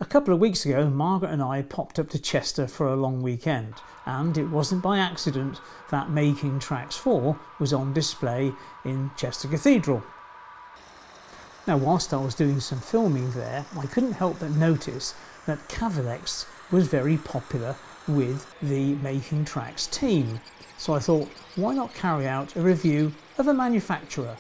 A couple of weeks ago, Margaret and I popped up to Chester for a long weekend, and it wasn't by accident that Making Tracks 4 was on display in Chester Cathedral. Now, whilst I was doing some filming there, I couldn't help but notice that Cavalex was very popular with the Making Tracks team. So I thought, why not carry out a review of a manufacturer?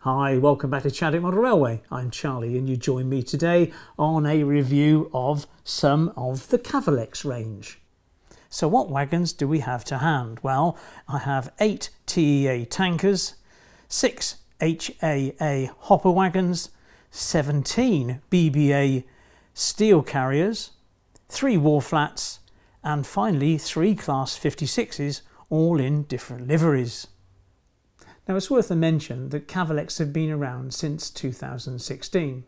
Hi, welcome back to Chadwick Model Railway. I'm Charlie and you join me today on a review of some of the Cavalex range. So what wagons do we have to hand? Well, I have 8 TEA tankers, 6 HAA hopper wagons, 17 BBA steel carriers, 3 wharf flats, and finally 3 Class 56s, all in different liveries. Now, it's worth a mention that Cavalex have been around since 2016,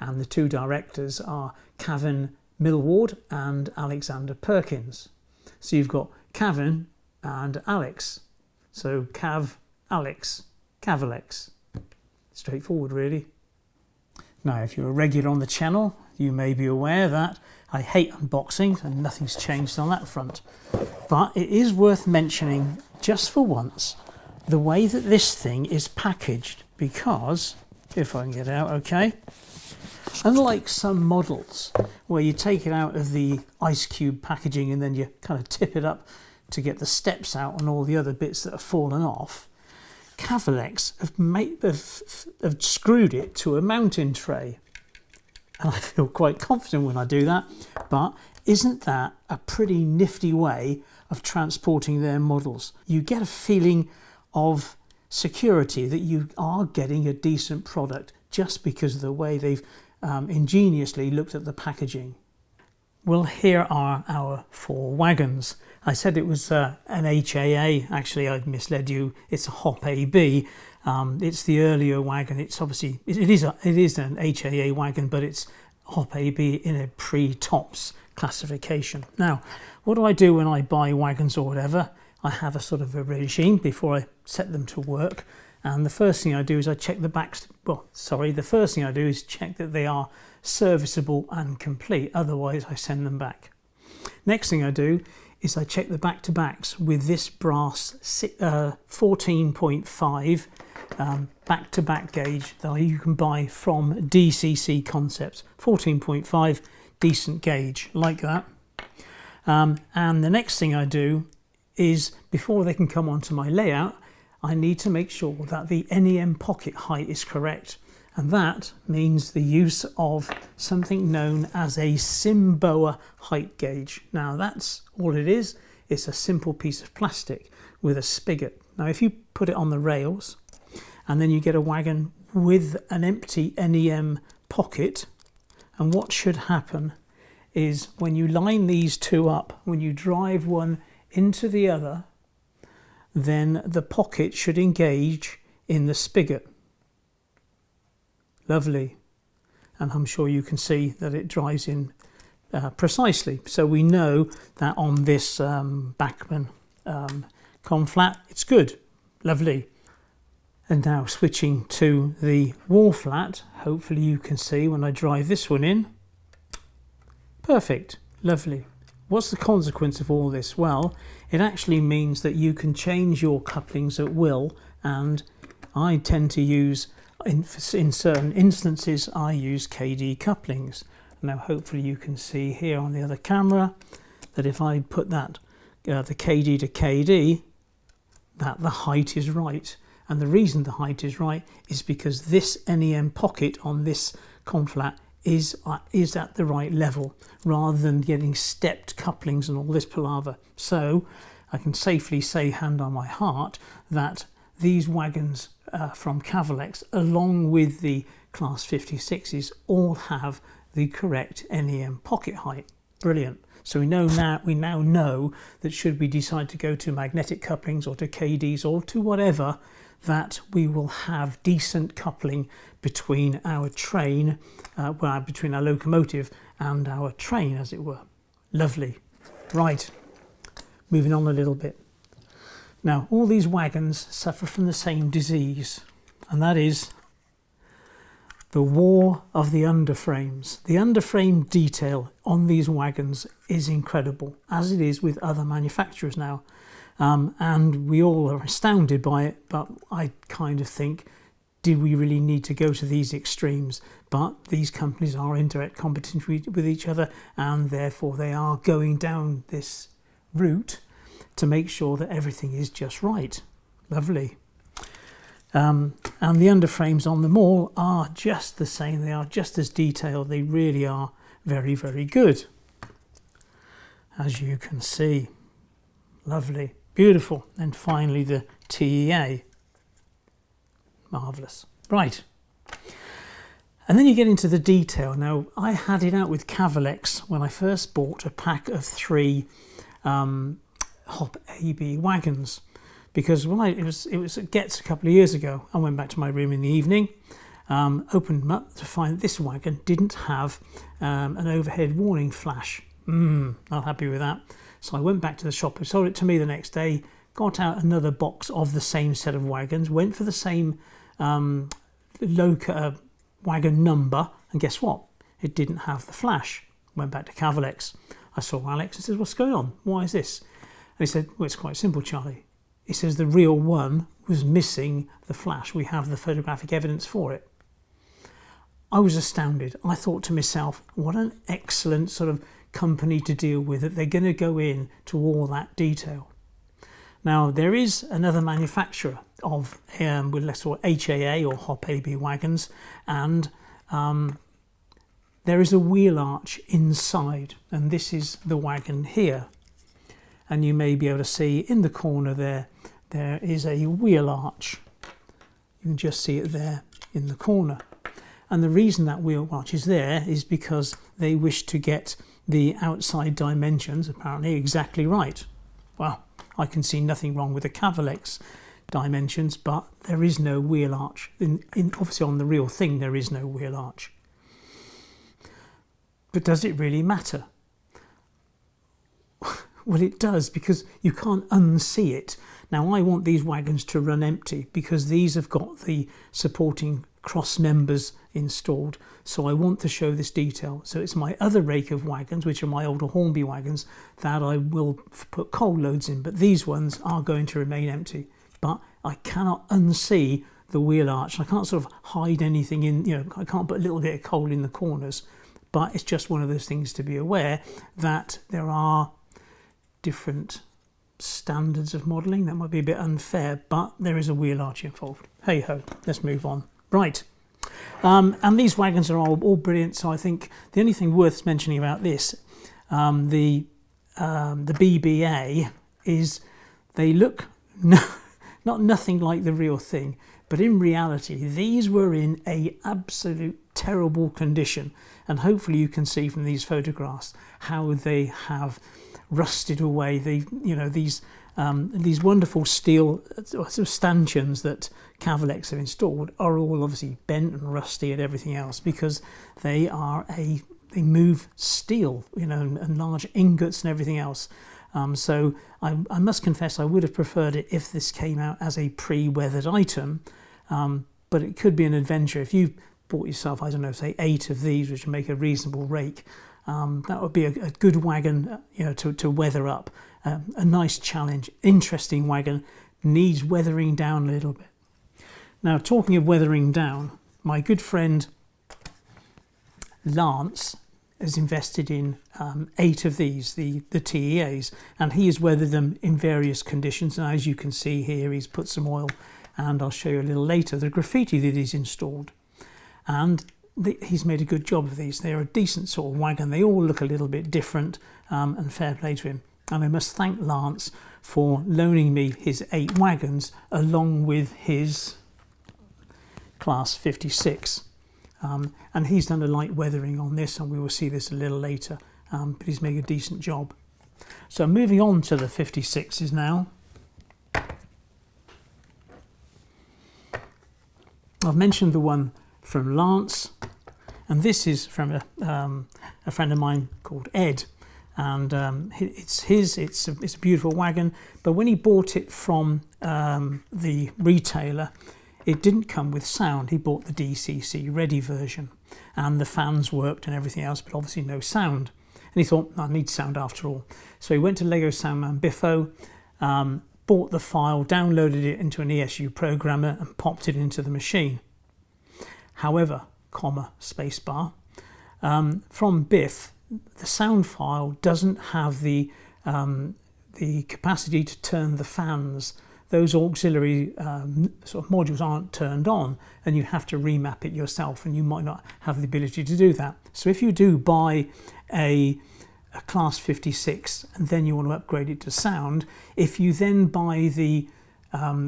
and the two directors are Cavan Millward and Alexander Perkins. So you've got Cavan and Alex. So Cav, Alex, Cavalex. Straightforward, really. Now, if you're a regular on the channel, you may be aware that I hate unboxing and nothing's changed on that front. But it is worth mentioning, just for once, the way that this thing is packaged, because, if I can get out okay, unlike some models where you take it out of the ice cube packaging and then you kind of tip it up to get the steps out and all the other bits that have fallen off, Cavalex have screwed it to a mountain tray. And I feel quite confident when I do that, but isn't that a pretty nifty way of transporting their models? You get a feeling of security that you are getting a decent product just because of the way they've ingeniously looked at the packaging. Well, here are our 4 wagons. I said it was an HAA. Actually, I misled you. It's a Hop AB. It's the earlier wagon. It's obviously it is an HAA wagon, but it's Hop AB in a pre-tops classification. Now, what do I do when I buy wagons or whatever? I have a sort of a regime before I set them to work, and the first thing I do is I check the backs. The first thing I do is check that they are serviceable and complete. Otherwise, I send them back. Next thing I do is I check the back-to-backs with this brass 14.5 back-to-back gauge that you can buy from DCC Concepts. 14.5, decent gauge like that. And the next thing I do is, before they can come onto my layout, I need to make sure that the NEM pocket height is correct, and that means the use of something known as a Simboa height gauge. Now, that's all it is. It's a simple piece of plastic with a spigot. Now, if you put it on the rails and then you get a wagon with an empty NEM pocket, and what should happen is when you line these two up, when you drive one into the other, then the pocket should engage in the spigot. Lovely. And I'm sure you can see that it drives in precisely. So we know that on this Bachmann conflat, it's good. Lovely. And now switching to the wall flat, hopefully you can see when I drive this one in. Perfect. Lovely. What's the consequence of all this? Well, it actually means that you can change your couplings at will, and I tend to use, in certain instances, I use KD couplings. Now, hopefully you can see here on the other camera that if I put that, the KD to KD, that the height is right. And the reason the height is right is because this NEM pocket on this conflat is at the right level, rather than getting stepped couplings and all this palaver. So I can safely say, hand on my heart, that these wagons from Cavalex, along with the Class 56s, all have the correct NEM pocket height. Brilliant. So we now know that should we decide to go to magnetic couplings or to KDs or to whatever, that we will have decent coupling between our train, between our locomotive and our train, as it were. Lovely. Right, moving on a little bit. Now, all these wagons suffer from the same disease, and that is the war of the underframes. The underframe detail on these wagons is incredible, as it is with other manufacturers now. And we all are astounded by it, but I kind of think, did we really need to go to these extremes? But these companies are in direct competition with each other, and therefore they are going down this route to make sure that everything is just right. Lovely. And the underframes on them all are just the same. They are just as detailed. They really are very, very good, as you can see. Lovely, beautiful. And finally the TEA. Marvellous. Right. And then you get into the detail. Now, I had it out with Cavalex when I first bought a pack of 3 Hop AB wagons, because when it was at Getz a couple of years ago, I went back to my room in the evening, opened them up to find this wagon didn't have an overhead warning flash. Not happy with that. So I went back to the shop who sold it to me the next day, got out another box of the same set of wagons, went for the same wagon number, and guess what? It didn't have the flash. Went back to Cavalex. I saw Alex and said, "What's going on? Why is this?" And he said, "Well, it's quite simple, Charlie." He says the real one was missing the flash. We have the photographic evidence for it. I was astounded. I thought to myself, what an excellent sort of company to deal with, that they're going to go in to all that detail. Now, there is another manufacturer of let's call it HAA or Hop AB wagons, and there is a wheel arch inside, and this is the wagon here. And you may be able to see in the corner there is a wheel arch. You can just see it there in the corner. And the reason that wheel arch is there is because they wish to get the outside dimensions apparently exactly right. Well, I can see nothing wrong with the Cavalex dimensions, but there is no wheel arch. Obviously on the real thing there is no wheel arch. But does it really matter? Well, it does, because you can't unsee it. Now, I want these wagons to run empty because these have got the supporting cross members installed. So I want to show this detail. So it's my other rake of wagons, which are my older Hornby wagons, that I will put coal loads in. But these ones are going to remain empty. But I cannot unsee the wheel arch. I can't sort of hide anything in, I can't put a little bit of coal in the corners. But it's just one of those things to be aware that there are different standards of modelling. That might be a bit unfair, but there is a wheel arch involved. Hey ho, let's move on. Right, and these wagons are all brilliant. So I think the only thing worth mentioning about this, the BBA, is they look nothing like the real thing, but in reality these were in a absolute terrible condition, and hopefully you can see from these photographs how they have rusted away. These wonderful steel sort of stanchions that Cavalex have installed are all obviously bent and rusty and everything else, because they move steel, and large ingots and everything else. So I must confess I would have preferred it if this came out as a pre-weathered item, but it could be an adventure. If you bought yourself, I don't know, say 8 of these, which would make a reasonable rake, that would be a good wagon, to weather up. A nice challenge, interesting wagon, needs weathering down a little bit. Now, talking of weathering down, my good friend Lance has invested in 8 of these, the TEAs, and he has weathered them in various conditions. And as you can see here, he's put some oil, and I'll show you a little later the graffiti that he's installed. And he's made a good job of these. They're a decent sort of wagon. They all look a little bit different, and fair play to him. And I must thank Lance for loaning me his 8 wagons along with his Class 56. And he's done a light weathering on this, and we will see this a little later, but he's made a decent job. So moving on to the 56s now. I've mentioned the one from Lance, and this is from a friend of mine called Ed, and it's a beautiful wagon. But when he bought it from the retailer, it didn't come with sound. He bought the DCC ready version, and the fans worked and everything else, but obviously no sound. And he thought, I need sound after all. So he went to Lego Soundman Biffo, bought the file, downloaded it into an ESU programmer and popped it into the machine. However, spacebar, from Biff, the sound file doesn't have the capacity to turn the fans. Those auxiliary sort of modules aren't turned on, and you have to remap it yourself, and you might not have the ability to do that. So if you do buy a Class 56 and then you want to upgrade it to sound, if you then buy the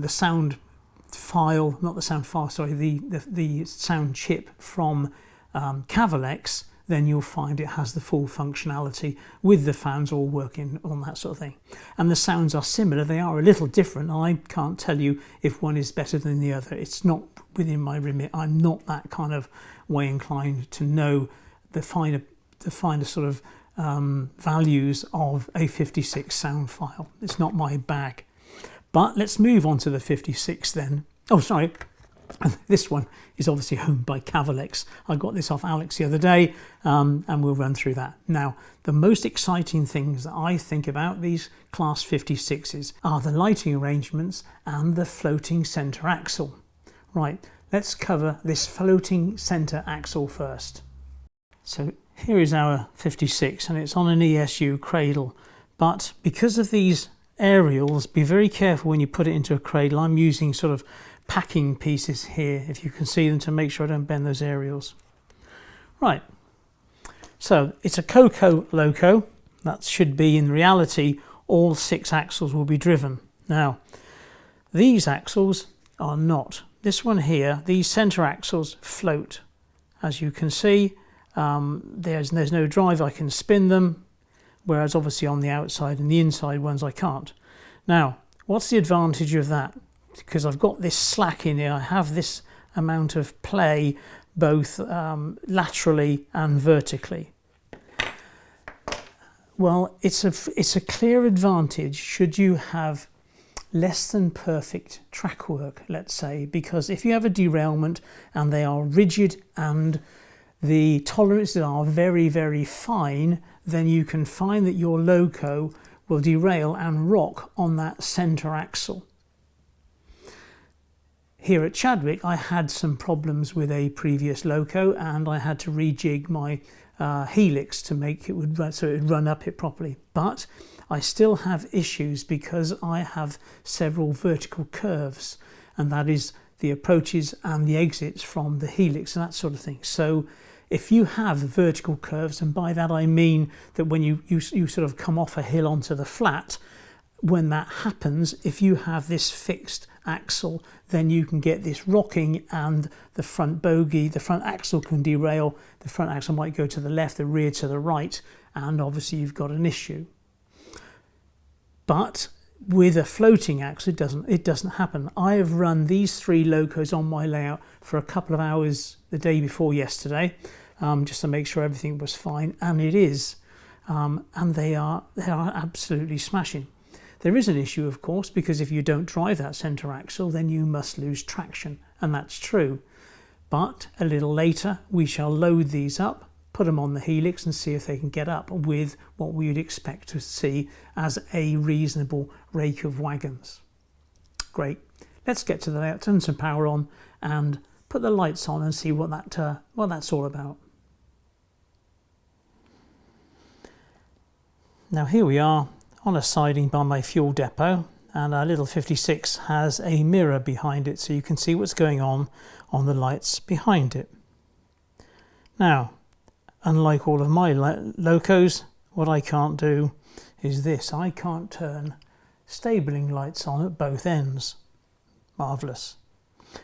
sound file, not the sound file, sorry, the sound chip from Cavalex, then you'll find it has the full functionality with the fans all working on that sort of thing. And the sounds are similar, they are a little different. I can't tell you if one is better than the other. It's not within my remit. I'm not that kind of way inclined to know the finer sort of values of a 56 sound file. It's not my bag. But let's move on to the 56 then. Oh, sorry. This one is obviously owned by Cavalex. I got this off Alex the other day, and we'll run through that. Now, the most exciting things that I think about these Class 56s are the lighting arrangements and the floating centre axle. Right, let's cover this floating centre axle first. So here is our 56, and it's on an ESU cradle. But because of these aerials, be very careful when you put it into a cradle. I'm using sort of packing pieces here, if you can see them, to make sure I don't bend those aerials. Right, so it's a Coco loco. That should be, in reality, all 6 axles will be driven. Now, these axles are not. This one here, these centre axles float. As you can see, there's no drive, I can spin them, whereas obviously on the outside and the inside ones I can't. Now, what's the advantage of that? Because I've got this slack in here, I have this amount of play both laterally and vertically. Well, it's a clear advantage should you have less than perfect track work, let's say, because if you have a derailment and they are rigid and the tolerances are very, very fine, then you can find that your loco will derail and rock on that centre axle. Here at Chadwick, I had some problems with a previous loco, and I had to rejig my helix to make it so it would run up it properly. But I still have issues because I have several vertical curves, and that is the approaches and the exits from the helix and that sort of thing. So if you have vertical curves, and by that I mean that when you sort of come off a hill onto the flat, when that happens, if you have this fixed axle, then you can get this rocking and the front bogie, the front axle can derail, the front axle might go to the left, the rear to the right, and obviously you've got an issue. But with a floating axle, it doesn't happen. I have run these 3 locos on my layout for a couple of hours the day before yesterday, just to make sure everything was fine, and it is, and they are absolutely smashing. There is an issue, of course, because if you don't drive that centre axle, then you must lose traction, and that's true. But a little later, we shall load these up, put them on the helix and see if they can get up with what we would expect to see as a reasonable rake of wagons. Great. Let's get to the layout, turn some power on and put the lights on and see what that's all about. Now here we are on a siding by my fuel depot, and our little 56 has a mirror behind it so you can see what's going on the lights behind it. Now, unlike all of my locos, what I can't do is this. I can't turn stabling lights on at both ends. Marvellous.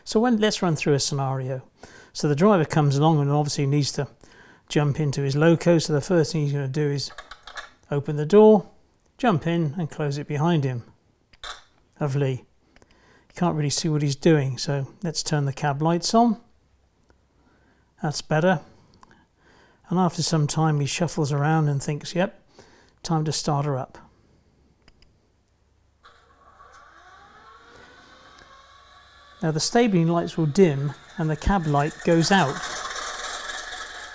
So let's run through a scenario. So the driver comes along and obviously needs to jump into his loco, so the first thing he's going to do is open the door, jump in and close it behind him. Lovely. You can't really see what he's doing, so let's turn the cab lights on. That's better. And after some time he shuffles around and thinks, yep, time to start her up. Now the stabling lights will dim and the cab light goes out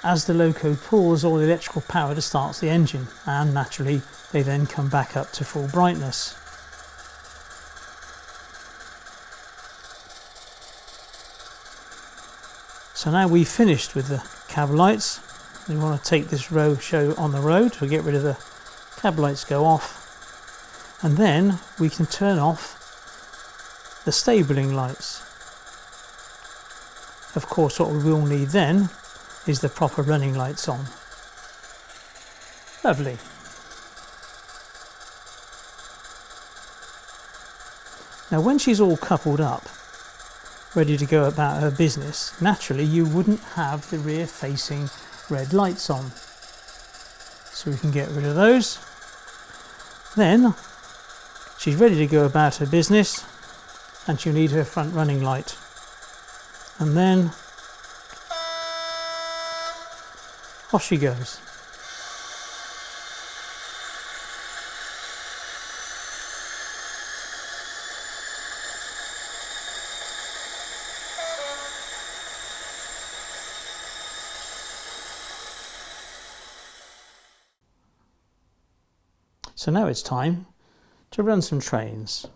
as the loco pulls all the electrical power to start the engine, and naturally they then come back up to full brightness. So now we've finished with the cab lights. We want to take this show on the road. We get rid of the cab lights, go off, and then we can turn off the stabling lights. Of course, what we will need then is the proper running lights on. Lovely. Now when she's all coupled up, ready to go about her business, naturally you wouldn't have the rear facing red lights on. So we can get rid of those. Then she's ready to go about her business and she'll need her front running light. And then off she goes. So now it's time to run some trains.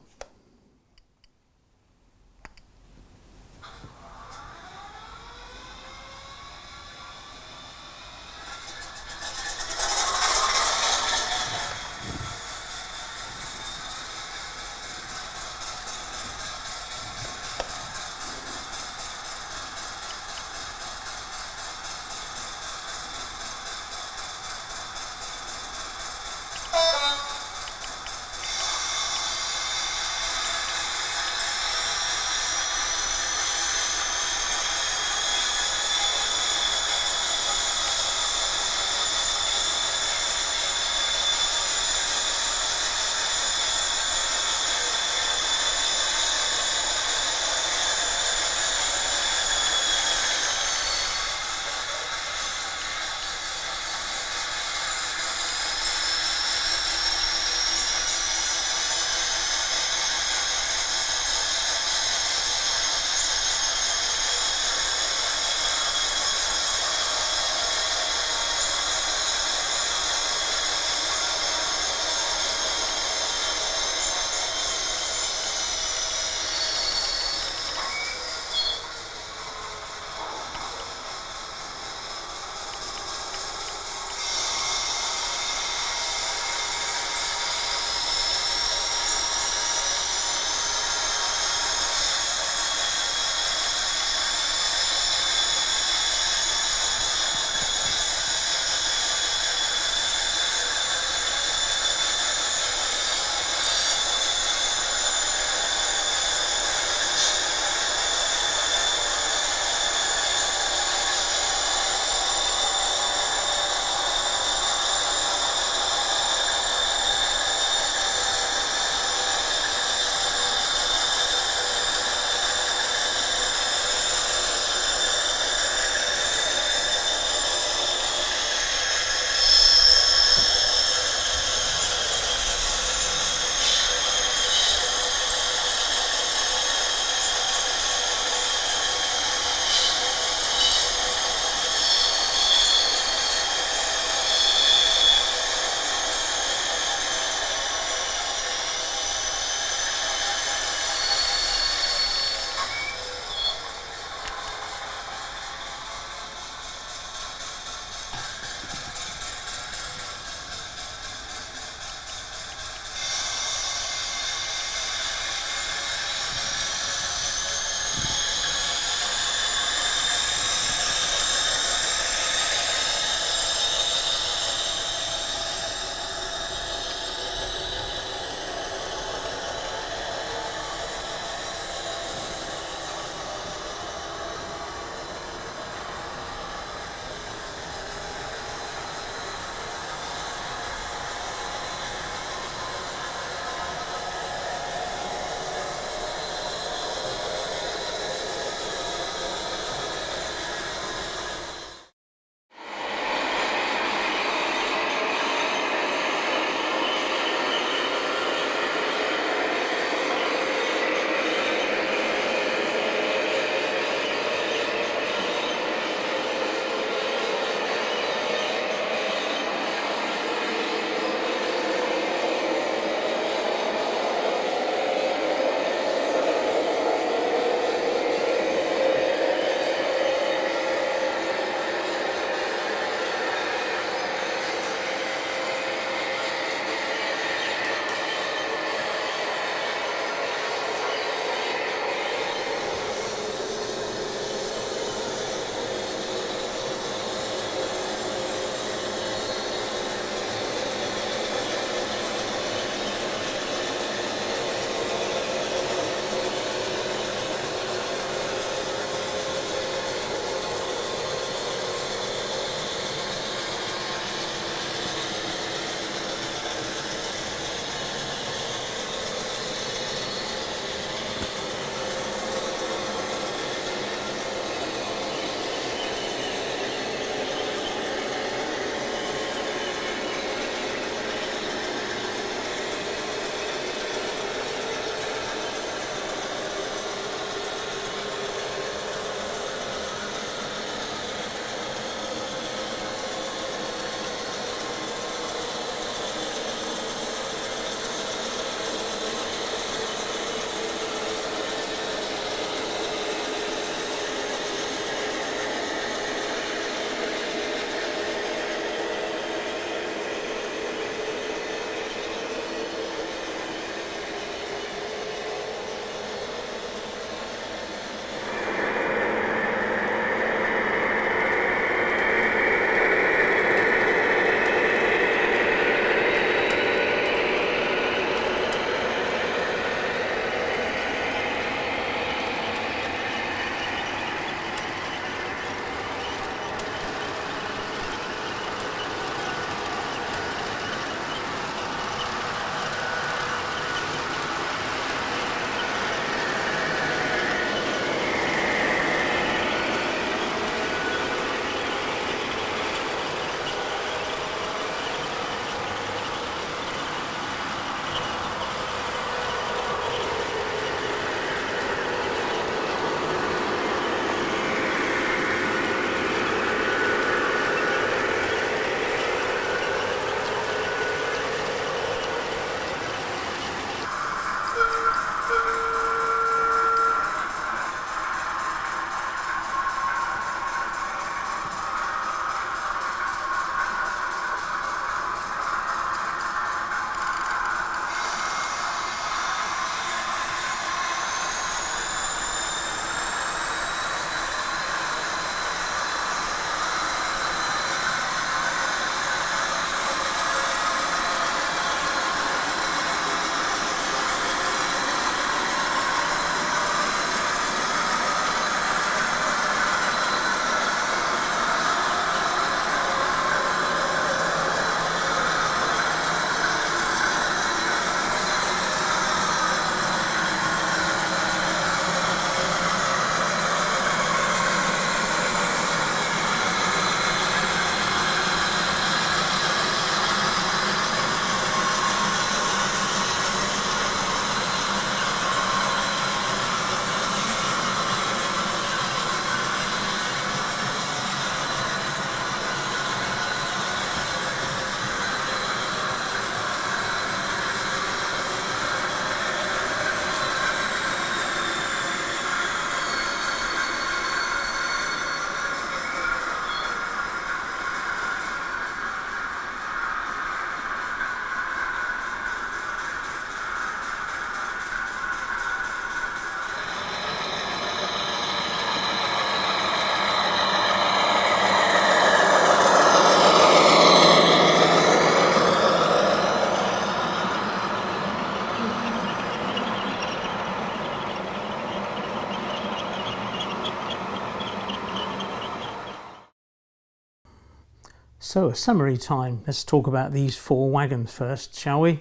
So a summary time. Let's talk about these 4 wagons first, shall we?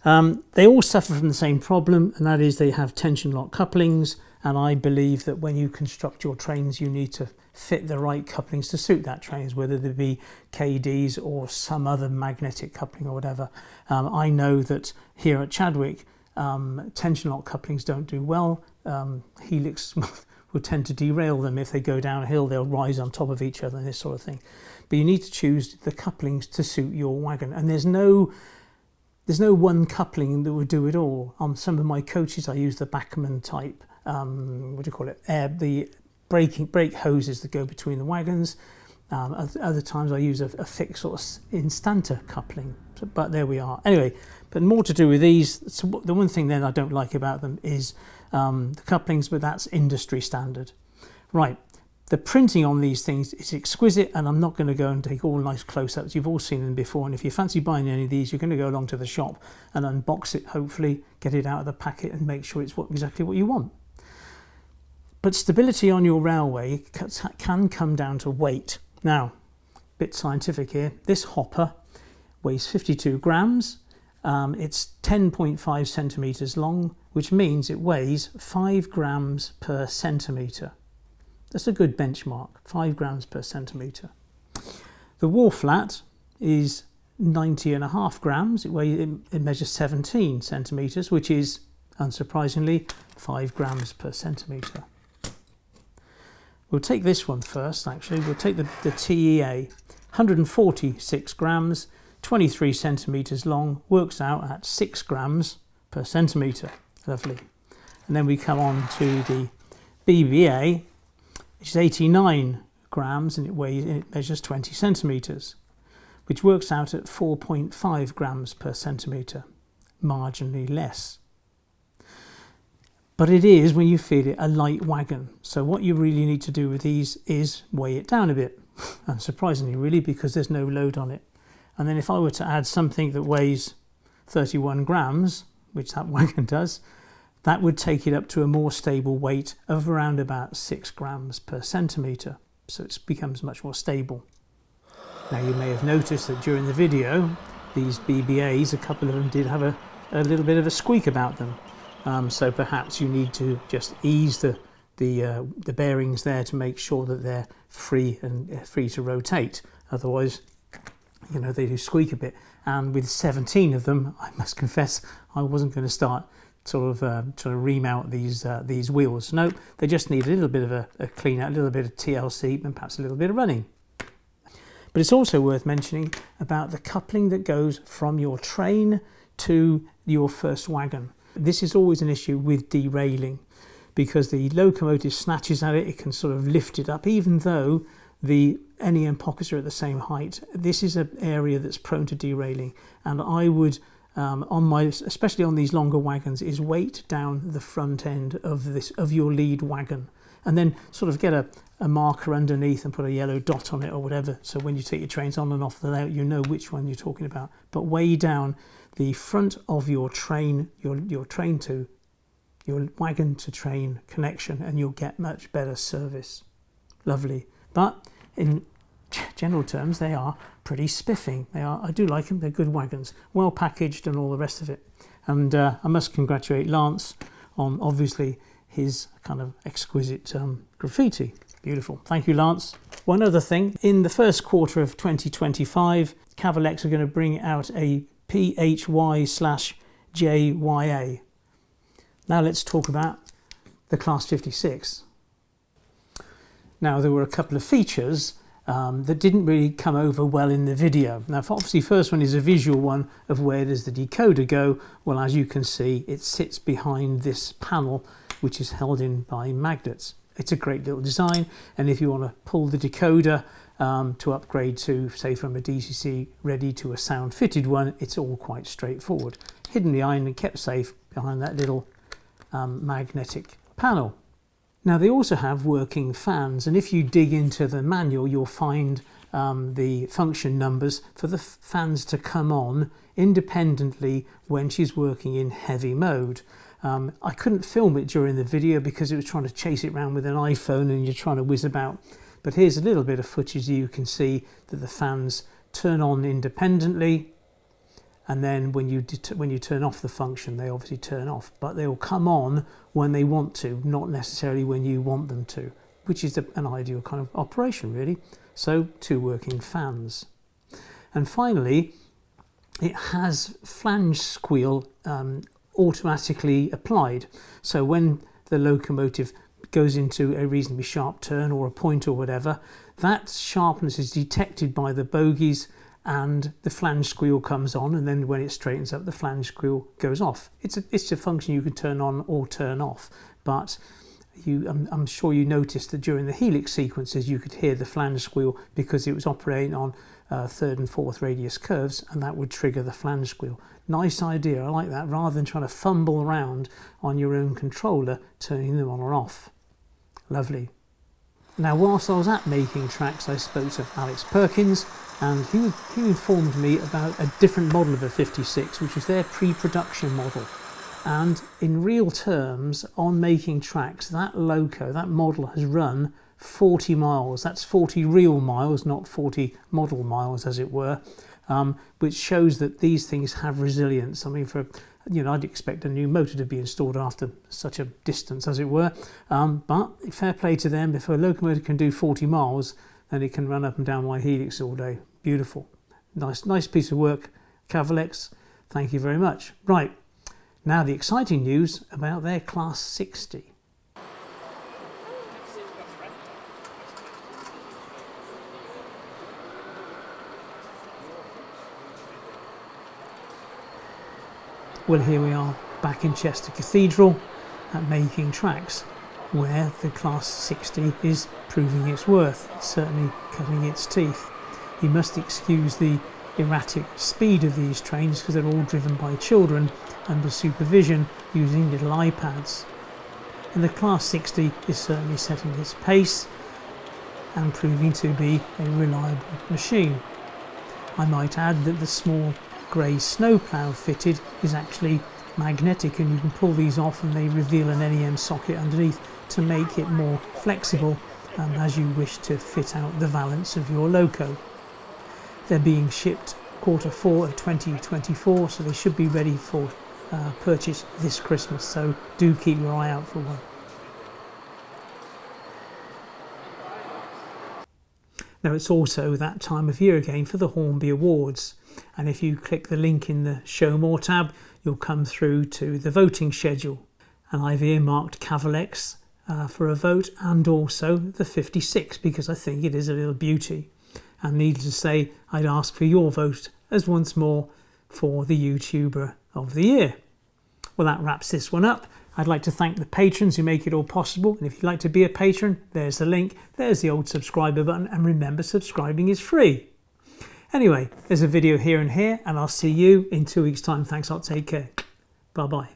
They all suffer from the same problem, and that is they have tension lock couplings, and I believe that when you construct your trains you need to fit the right couplings to suit that trains, whether they be KDs or some other magnetic coupling or whatever. I know that here at Chadwick tension lock couplings don't do well. Helix will tend to derail them. If they go down a hill they'll rise on top of each other and this sort of thing. But you need to choose the couplings to suit your wagon, and there's no one coupling that would do it all. On some of my coaches I use the Bachmann type, the brake hoses that go between the wagons. Other times I use a fixed sort of instanter coupling, but there we are. Anyway, but more to do with these. So the one thing then I don't like about them is the couplings, but that's industry standard. Right, the printing on these things is exquisite, and I'm not going to go and take all nice close-ups. You've all seen them before, and if you fancy buying any of these, you're going to go along to the shop and unbox it, hopefully get it out of the packet and make sure it's exactly what you want. But stability on your railway can come down to weight. Now, a bit scientific here. This hopper weighs 52 grams. It's 10.5 centimetres long, which means it weighs 5 grams per centimetre. That's a good benchmark, 5 grams per centimetre. The wall flat is 90.5 grams. It measures 17 centimetres, which is, unsurprisingly, 5 grams per centimetre. We'll take this one first, actually. We'll take the TEA, 146 grams, 23 centimetres long, works out at 6 grams per centimetre. Lovely. And then we come on to the BBA, which is 89 grams, and it measures 20 centimetres, which works out at 4.5 grams per centimetre, marginally less. But it is, when you feel it, a light wagon. So what you really need to do with these is weigh it down a bit, unsurprisingly really, because there's no load on it. And then if I were to add something that weighs 31 grams, which that wagon does, that would take it up to a more stable weight of around about 6 grams per centimetre. So it becomes much more stable. Now you may have noticed that during the video, these BBAs, a couple of them did have a little bit of a squeak about them. So perhaps you need to just ease the bearings there to make sure that they're free to rotate. Otherwise, you know, they do squeak a bit. And with 17 of them, I must confess, I wasn't going to start trying to remount these wheels. No, they just need a little bit of a clean out, a little bit of TLC, and perhaps a little bit of running. But it's also worth mentioning about the coupling that goes from your train to your first wagon. This is always an issue with derailing, because the locomotive snatches at it, it can sort of lift it up, even though the NEM pockets are at the same height. This is an area that's prone to derailing, and I would, especially on these longer wagons, is weight down the front end of your lead wagon, and then sort of get a marker underneath and put a yellow dot on it or whatever, so when you take your trains on and off the layout, you know which one you're talking about. But weigh down the front of your train, your wagon to train connection, and you'll get much better service. Lovely. But in general terms, they are pretty spiffing. I do like them. They're good wagons, well packaged and all the rest of it. And I must congratulate Lance on obviously his kind of exquisite graffiti. Beautiful. Thank you, Lance. One other thing, in the first quarter of 2025, Cavalex are going to bring out a PHY/JYA. Now let's talk about the Class 56. Now there were a couple of features that didn't really come over well in the video. Now obviously first one is a visual one of where does the decoder go. Well, as you can see, it sits behind this panel which is held in by magnets. It's a great little design, and if you want to pull the decoder to upgrade to, say, from a DCC ready to a sound fitted one, it's all quite straightforward. Hidden behind and kept safe behind that little magnetic panel. Now they also have working fans, and if you dig into the manual you'll find the function numbers for the fans to come on independently when she's working in heavy mode. I couldn't film it during the video because it was trying to chase it around with an iPhone and you're trying to whiz about, But here's a little bit of footage. You can see that the fans turn on independently, and then when you turn off the function, they obviously turn off, but they will come on when they want to, not necessarily when you want them to, which is an ideal kind of operation really. So 2 working fans. And finally, it has flange squeal automatically applied. So when the locomotive goes into a reasonably sharp turn or a point or whatever, that sharpness is detected by the bogies and the flange squeal comes on, and then when it straightens up, the flange squeal goes off. It's a function you can turn on or turn off, but I'm sure you noticed that during the helix sequences you could hear the flange squeal because it was operating on 3rd and 4th radius curves, and that would trigger the flange squeal. Nice idea, I like that, rather than trying to fumble around on your own controller turning them on or off. Lovely. Now, whilst I was at Making Tracks, I spoke to Alex Perkins, and he informed me about a different model of a 56, which is their pre-production model. And in real terms, on Making Tracks, that model has run 40 miles. That's 40 real miles, not 40 model miles, as it were, which shows that these things have resilience. I mean, I'd expect a new motor to be installed after such a distance, as it were. But fair play to them. If a locomotive can do 40 miles, then it can run up and down my helix all day. Beautiful. Nice piece of work, Cavalex. Thank you very much. Right, now the exciting news about their Class 60. Well, here we are back in Chester Cathedral at Making Tracks, where the Class 60 is proving its worth. It's certainly cutting its teeth. You must excuse the erratic speed of these trains because they're all driven by children under supervision using little iPads. And the Class 60 is certainly setting its pace and proving to be a reliable machine. I might add that the small grey snowplough fitted is actually magnetic, and you can pull these off and they reveal an NEM socket underneath to make it more flexible as you wish to fit out the valance of your loco. They're being shipped Q4 of 2024, so they should be ready for purchase this Christmas, so do keep your eye out for one. Now, it's also that time of year again for the Hornby Awards, and if you click the link in the Show More tab, you'll come through to the voting schedule, and I've earmarked Cavalex for a vote, and also the 56 because I think it is a little beauty. And needless to say, I'd ask for your vote as once more for the YouTuber of the year. Well, that wraps this one up. I'd like to thank the patrons who make it all possible, and if you'd like to be a patron, there's the link, there's the old subscriber button, and remember, subscribing is free. Anyway, there's a video here and here, and I'll see you in 2 weeks' time. Thanks a lot, take care. Bye-bye.